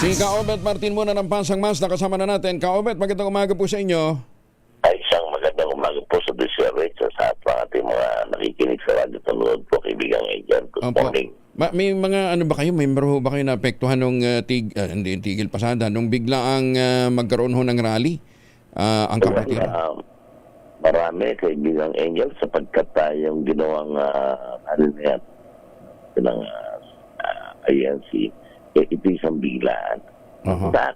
Si Kaobet Martin muna ng Pasang Mazda kasama na natin. Kaobet, magandang umaga po sa inyo. Ay, isang magandang umaga po sa DCRH sa ating mga nakikinig sa radyo tanood po, kaibigang Angel. Good morning. May mga ano ba kayo, member ho ba kayo na apektuhan nung hindi tigil pasada, nung bigla ang magkaroon ho ng rally ang kapatiran? Marami, kaibigang Angel, sapagkat yung ginawang ano na yan, ng INC, ito isang biglaan. Sa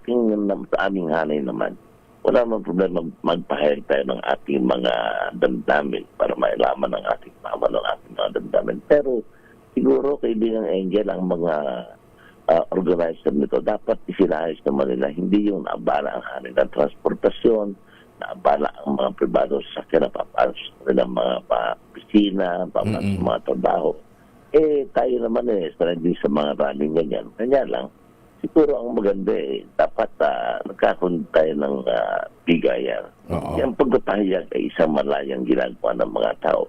aming hanay naman, wala naman problema magpahayag tayo ng ating mga damdamin para mailaman ng ating mama ng ating mga damdamin. Pero siguro, kaibigang Angel, ang mga organizer nito, dapat isinayos naman nila. Hindi yung naabala ang hanay ng transportasyon, naabala ang mga pribado sa sakyan na papasok sa kanilang mga opisina, papasok sa mga trabaho. Tayo naman strategy sa mga rally ganyan. Kanya lang, siguro ang maganda dapat nagkakaroon tayo ng bigayan. Yung pagpapahayag ay isang malayang ginagawa ng mga tao.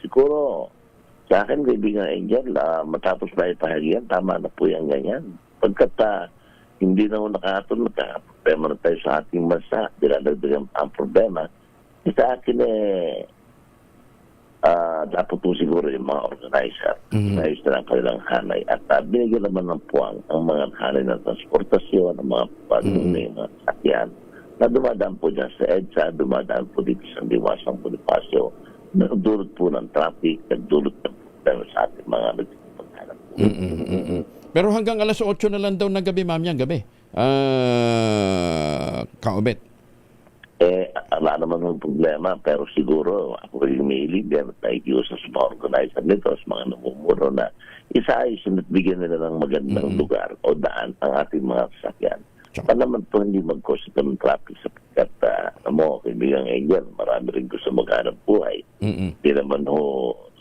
Siguro, sa akin, kaibigan Angel, matapos na ipahagyan, tama na po yung ganyan. Pagkat hindi na nakakatulong, magkakaproblema na tayo sa ating bansa, dinadagdagan ang problema. Sa akin dapat po siguro yung mga organizer, ayos na ang kanilang hanay. At binigyan naman ng puwang ang mga hanay ng transportasyon, ang mga patunay na sakyan, na dumadaan po dyan sa EDSA, dumadaan po dito sa Diwasang Bonifacio, nagdulot po ng traffic, nagdulot ng problema sa ating mga nagpaghanap po. Pero hanggang alas 8 na lang daw ng gabi, ma'am, yan gabi. Kaobet. Wala naman ng problema, pero siguro ako yung may leader at nakikiusap sa mga organizer nito, sa mga namumuro na isaayos at bigyan nila ng magandang lugar o daan ang ating mga sasakyan. Pa naman po hindi mag-cause ito ng traffic sapagkat kaibigang Angel, marami rin gusto maghanap buhay. Hindi naman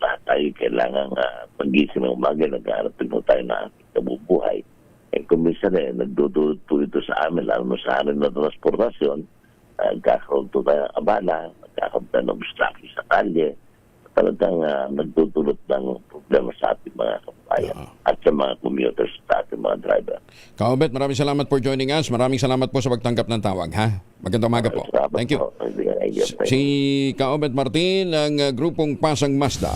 lahat tayo kailangan pag-gising ng umaga, naghanap din tayo na ating kabubuhay. Kung minsan nagdudulot po ito sa amin, lalo na sa amin na transportasyon, nagkakaroon po tayo ng abala, nagkakaroon tayo ng obstruction sa kalye, talagang nagdudulot ng problema sa ating mga kabayan at sa mga commuters, sa ating mga driver. Kaobet, maraming salamat for joining us. Maraming salamat po sa pagtanggap ng tawag. Magandang umaga po. Thank you. Si Kaobet Martin ng grupong Pasang Mazda.